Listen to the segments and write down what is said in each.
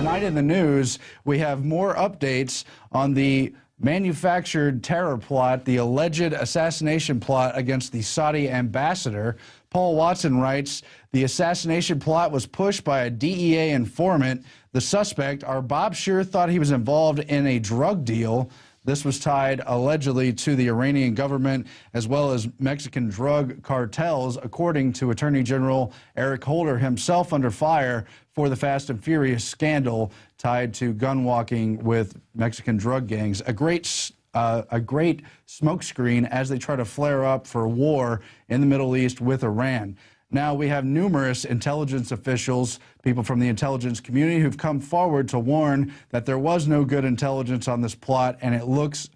Tonight in the news, we have more updates on the manufactured terror plot, the alleged assassination plot against the Saudi ambassador. Paul Watson writes, the assassination plot was pushed by a DEA informant. The suspect, our Bob Shear, thought he was involved in a drug deal. This was tied allegedly to the Iranian government as well as Mexican drug cartels, according to Attorney General Eric Holder, himself under fire for the Fast and Furious scandal tied to gun walking with Mexican drug gangs. A great smokescreen as they try to flare up for war in the Middle East with Iran. Now, we have numerous intelligence officials, people from the intelligence community, who've come forward to warn that there was no good intelligence on this plot, and it looks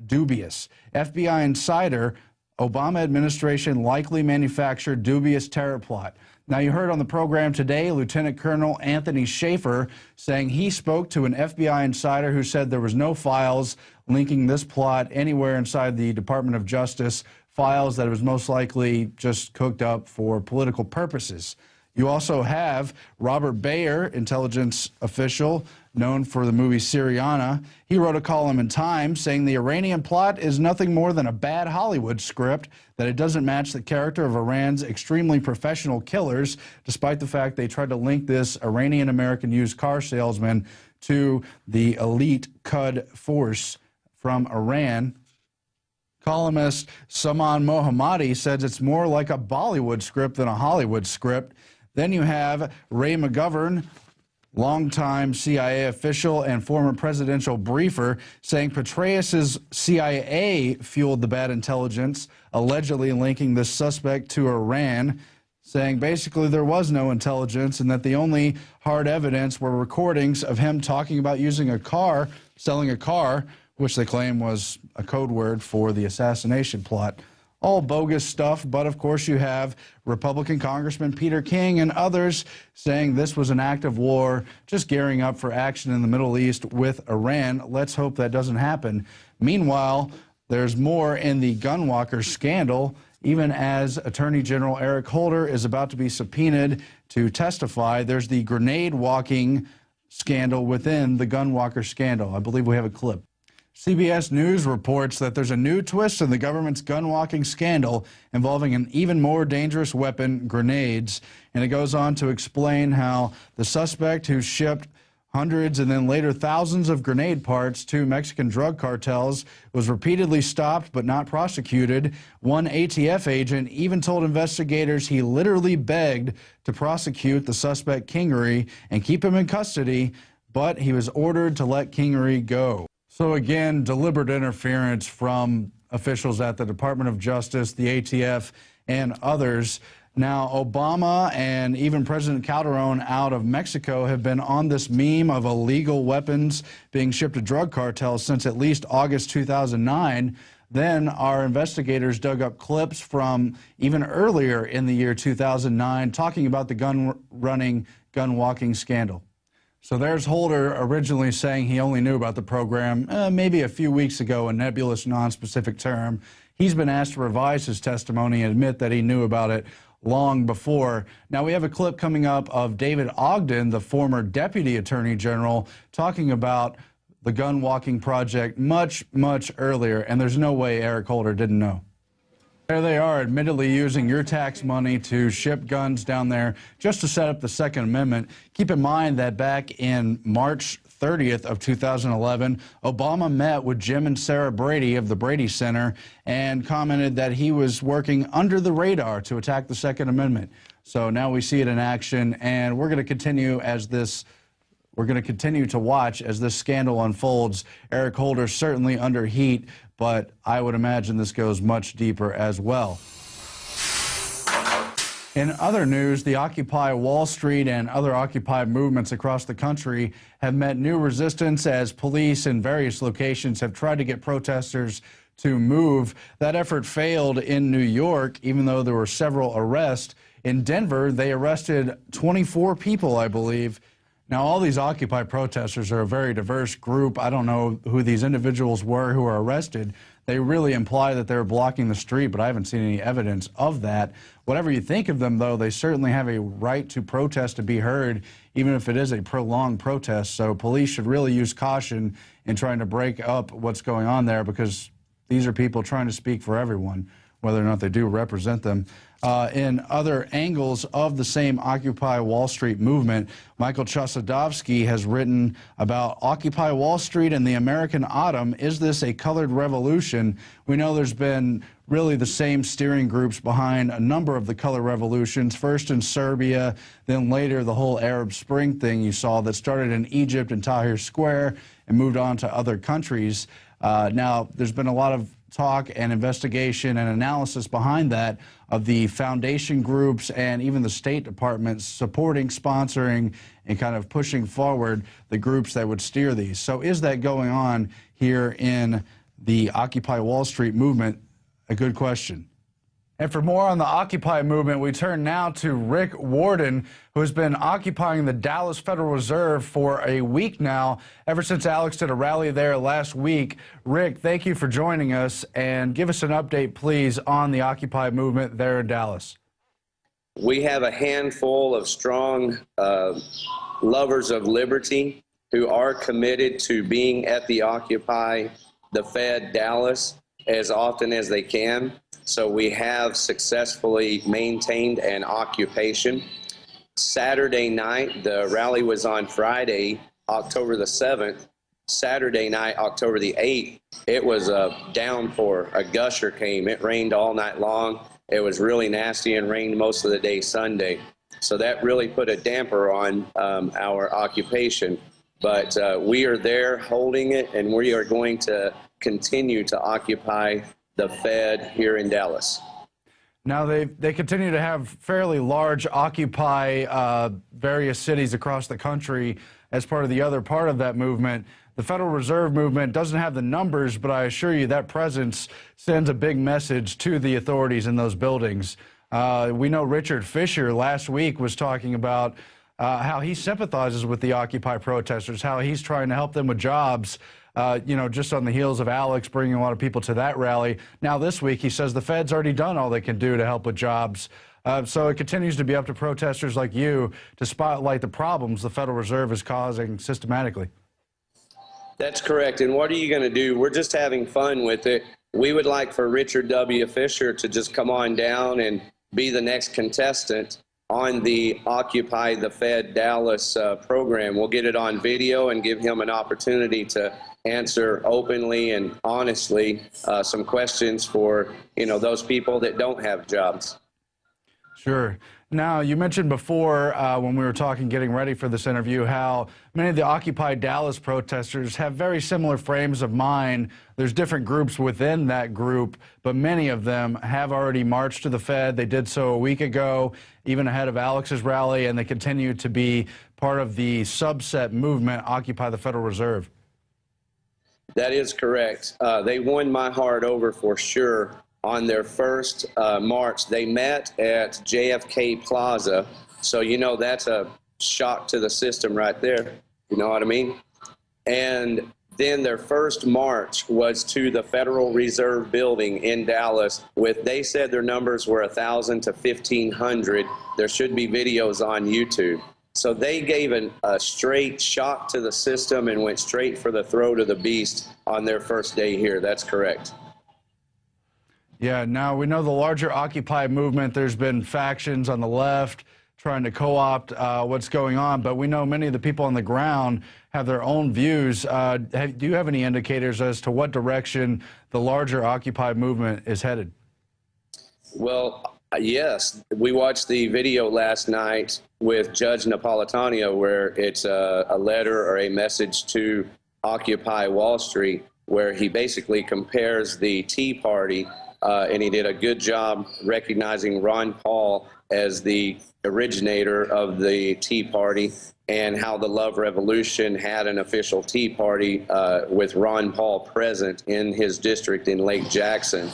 dubious. FBI insider, Obama administration likely manufactured dubious terror plot. Now, you heard on the program today Lieutenant Colonel Anthony Schaefer saying he spoke to an FBI insider who said there was no files linking this plot anywhere inside the Department of Justice, files that it was most likely just cooked up for political purposes. You also have Robert Bayer, intelligence official known for the movie Syriana. He wrote a column in Time saying the Iranian plot is nothing more than a bad Hollywood script, that it doesn't match the character of Iran's extremely professional killers, despite the fact they tried to link this Iranian-American used car salesman to the elite Qud force from Iran. Columnist Saman Mohammadi says it's more like a Bollywood script than a Hollywood script. Then you have Ray McGovern, longtime CIA official and former presidential briefer, saying Petraeus's CIA fueled the bad intelligence, allegedly linking this suspect to Iran, saying basically there was no intelligence and that the only hard evidence were recordings of him talking about using a car, selling a car, which they claim was a code word for the assassination plot. All bogus stuff, but of course you have Republican Congressman Peter King and others saying this was an act of war, just gearing up for action in the Middle East with Iran. Let's hope that doesn't happen. Meanwhile, there's more in the gunwalker scandal, even as Attorney General Eric Holder is about to be subpoenaed to testify. There's the grenade walking scandal within the gunwalker scandal. I believe we have a clip. CBS News reports that there's a new twist in the government's gun-walking scandal involving an even more dangerous weapon, grenades. And it goes on to explain how the suspect who shipped hundreds and then later thousands of grenade parts to Mexican drug cartels was repeatedly stopped but not prosecuted. One ATF agent even told investigators he literally begged to prosecute the suspect Kingery and keep him in custody, but he was ordered to let Kingery go. So again, deliberate interference from officials at the Department of Justice, the ATF, and others. Now, Obama and even President Calderon out of Mexico have been on this meme of illegal weapons being shipped to drug cartels since at least August 2009. Then our investigators dug up clips from even earlier in the year 2009 talking about the gun-running, gun-walking scandal. So there's Holder originally saying he only knew about the program maybe a few weeks ago, a nebulous, non-specific term. He's been asked to revise his testimony and admit that he knew about it long before. Now, we have a clip coming up of David Ogden, the former Deputy Attorney General, talking about the gun-walking project much, much earlier, and there's no way Eric Holder didn't know. There they are, admittedly using your tax money to ship guns down there just to set up the Second Amendment. Keep in mind that back in March 30th of 2011, Obama met with Jim and Sarah Brady of the Brady Center and commented that he was working under the radar to attack the Second Amendment. So now we see it in action, and we're going to continue as this We're going to continue to watch as this scandal unfolds. Eric Holder certainly under heat, but I would imagine this goes much deeper as well. In other news, the Occupy Wall Street and other Occupy movements across the country have met new resistance as police in various locations have tried to get protesters to move. That effort failed in New York, even though there were several arrests. In Denver, they arrested 24 people, I believe. Now, all these Occupy protesters are a very diverse group. I don't know who these individuals were who were arrested. They really imply that they're blocking the street, but I haven't seen any evidence of that. Whatever you think of them, though, they certainly have a right to protest, to be heard, even if it is a prolonged protest. So police should really use caution in trying to break up what's going on there, because these are people trying to speak for everyone, whether or not they do represent them. In other angles of the same Occupy Wall Street movement, Michael Chossudovsky has written about Occupy Wall Street and the American Autumn. Is this a colored revolution? We know there's been really the same steering groups behind a number of the color revolutions, first in Serbia, then later the whole Arab Spring thing you saw that started in Egypt and Tahrir Square and moved on to other countries. Now, there's been a lot of talk and investigation and analysis behind that of the foundation groups and even the State Department supporting, sponsoring, and kind of pushing forward the groups that would steer these. So is that going on here in the Occupy Wall Street movement? A good question. And for more on the Occupy movement, we turn now to Rick Warden, who has been occupying the Dallas Federal Reserve for a week now, ever since Alex did a rally there last week. Rick, thank you for joining us, and give us an update, please, on the Occupy movement there in Dallas. We have a handful of strong lovers of liberty who are committed to being at the Occupy the Fed Dallas as often as they can. So we have successfully maintained an occupation. Saturday night, the rally was on Friday, October the 7th. Saturday night, October the 8th, it was a downpour. A gusher came. It rained all night long. It was really nasty and rained most of the day Sunday. So that really put a damper on our occupation. But we are there holding it, and we are going to continue to occupy the Fed here in Dallas. Now, they continue to have fairly large Occupy various cities across the country as part of the other part of that movement. The Federal Reserve movement doesn't have the numbers, but I assure you that presence sends a big message to the authorities in those buildings. We know Richard Fisher last week was talking about how he sympathizes with the Occupy protesters, how he's trying to help them with jobs. You know, just on the heels of Alex bringing a lot of people to that rally. Now this week, he says the Fed's already done all they can do to help with jobs. So it continues to be up to protesters like you to spotlight the problems the Federal Reserve is causing systematically. That's correct. And what are you going to do? We're just having fun with it. We would like for Richard W. Fisher to just come on down and be the next contestant on the Occupy the Fed Dallas program. We'll get it on video and give him an opportunity to answer openly and honestly some questions for, you know, those people that don't have jobs. Sure. Now, you mentioned before when we were talking, getting ready for this interview, how many of the Occupy Dallas protesters have very similar frames of mind. There's different groups within that group, but many of them have already marched to the Fed. They did so a week ago, even ahead of Alex's rally, and they continue to be part of the subset movement, Occupy the Federal Reserve. That is correct. They won my heart over for sure. On their first march, they met at JFK Plaza. So, you know, that's a shock to the system right there. You know what I mean? And then their first march was to the Federal Reserve building in Dallas with, they said their numbers were 1,000 to 1,500. There should be videos on YouTube. So they gave a straight shock to the system and went straight for the throat of the beast on their first day here. That's correct. Yeah, now we know the larger Occupy movement, there's been factions on the left trying to co-opt what's going on, but we know many of the people on the ground have their own views. Do you have any indicators as to what direction the larger Occupy movement is headed? Well, yes. We watched the video last night with Judge Napolitano where it's a letter or a message to Occupy Wall Street where he basically compares the Tea Party and he did a good job recognizing Ron Paul as the originator of the Tea Party and how the Love Revolution had an official Tea Party with Ron Paul present in his district in Lake Jackson.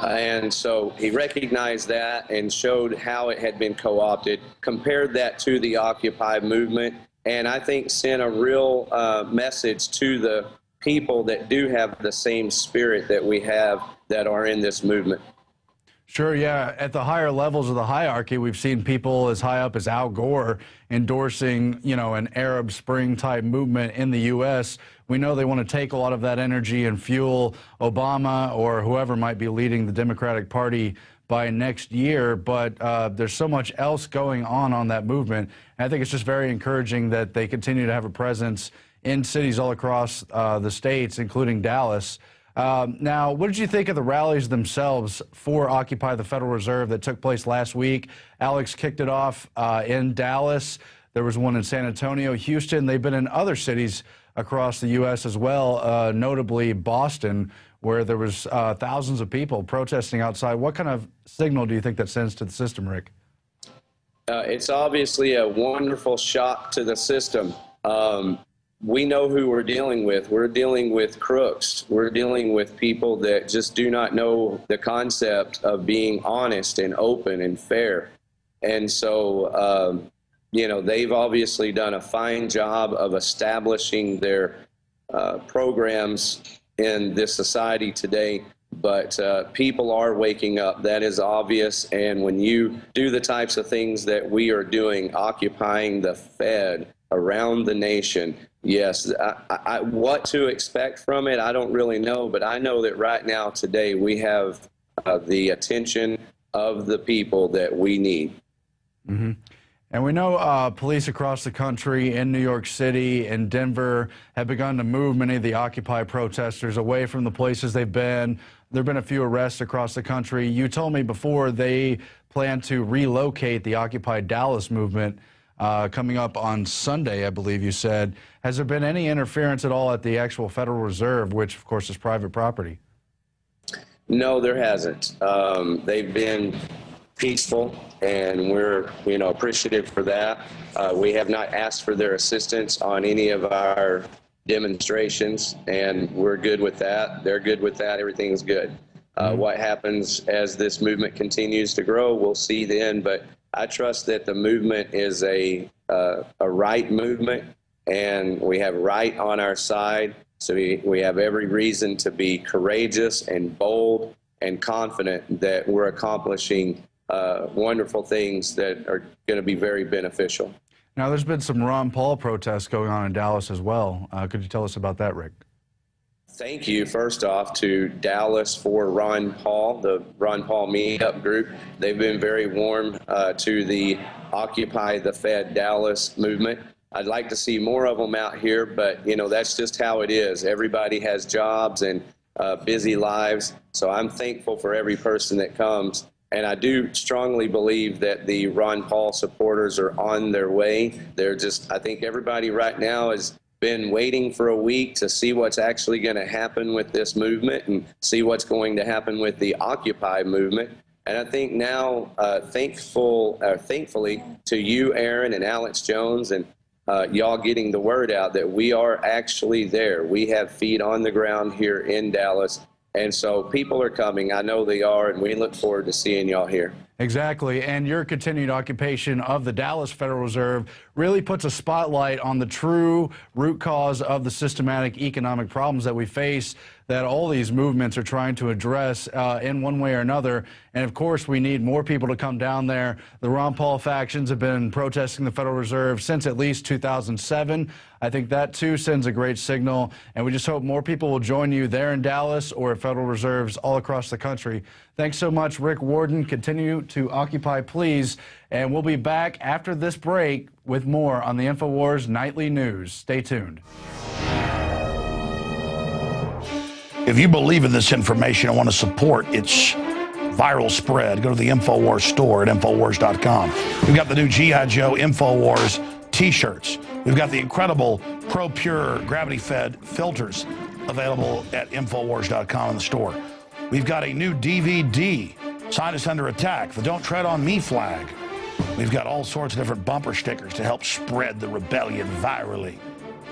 And so he recognized that and showed how it had been co-opted, compared that to the Occupy movement, and I think sent a real message to the people that do have the same spirit that we have that are in this movement. Sure, yeah. At the higher levels of the hierarchy, we've seen people as high up as Al Gore endorsing, an Arab Spring type movement in the U.S. We know they want to take a lot of that energy and fuel Obama or whoever might be leading the Democratic Party by next year, but there's so much else going on that movement. And I think it's just very encouraging that they continue to have a presence in cities all across the states, including Dallas. Now, what did you think of the rallies themselves for Occupy the Federal Reserve that took place last week? Alex kicked it off in Dallas. There was one in San Antonio, Houston. They've been in other cities across the U.S. as well, notably Boston, where there was thousands of people protesting outside. What kind of signal do you think that sends to the system, Rick? It's obviously a wonderful shock to the system. We know who we're dealing with. We're dealing with crooks. We're dealing with people that just do not know the concept of being honest and open and fair. And so, they've obviously done a fine job of establishing their programs in this society today. But people are waking up. That is obvious. And when you do the types of things that we are doing, occupying the Fed around the nation, yes, what to expect from it, I don't really know. But I know that right now, today, we have the attention of the people that we need. Mm-hmm. And we know police across the country in New York City and Denver have begun to move many of the Occupy protesters away from the places they've been. There have been a few arrests across the country. You told me before they plan to relocate the Occupy Dallas movement coming up on Sunday, I believe you said. Has there been any interference at all at the actual Federal Reserve, which, of course, is private property? No, there hasn't. They've been peaceful, and we're appreciative for that. We have not asked for their assistance on any of our demonstrations, and we're good with that. They're good with that. Everything's good. What happens as this movement continues to grow, we'll see then. But I trust that the movement is a right movement, and we have right on our side. So we have every reason to be courageous and bold and confident that we're accomplishing wonderful things that are going to be very beneficial. Now, there's been some Ron Paul protests going on in Dallas as well. Could you tell us about that, Rick? Thank you, first off, to Dallas for Ron Paul, the Ron Paul Meetup group. They've been very warm to the Occupy the Fed Dallas movement. I'd like to see more of them out here, but, that's just how it is. Everybody has jobs and busy lives, so I'm thankful for every person that comes. And I do strongly believe that the Ron Paul supporters are on their way. I think everybody right now has been waiting for a week to see what's actually going to happen with this movement and see what's going to happen with the Occupy movement. And I think now, thankfully, to you, Aaron, and Alex Jones, and y'all getting the word out that we are actually there. We have feet on the ground here in Dallas. And so people are coming. I know they are, and we look forward to seeing y'all here. Exactly, and your continued occupation of the Dallas Federal Reserve really puts a spotlight on the true root cause of the systematic economic problems that we face, that all these movements are trying to address in one way or another. And of course, we need more people to come down there. The Ron Paul factions have been protesting the Federal Reserve since at least 2007. I think that, too, sends a great signal, and we just hope more people will join you there in Dallas or at Federal Reserves all across the country. Thanks so much, Rick Warden. Continue to occupy, please, and we'll be back after this break with more on the InfoWars Nightly News. Stay tuned. If you believe in this information and want to support its viral spread, go to the InfoWars store at InfoWars.com. We've got the new G.I. Joe InfoWars T-shirts. We've got the incredible Pro Pure gravity-fed filters available at InfoWars.com in the store. We've got a new DVD, Scientists Under Attack, the Don't Tread on Me flag. We've got all sorts of different bumper stickers to help spread the rebellion virally.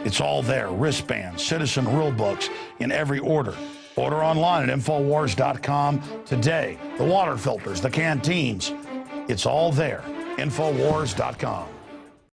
It's all there, wristbands, citizen rule books in every order. Order online at InfoWars.com today. The water filters, the canteens, it's all there, InfoWars.com.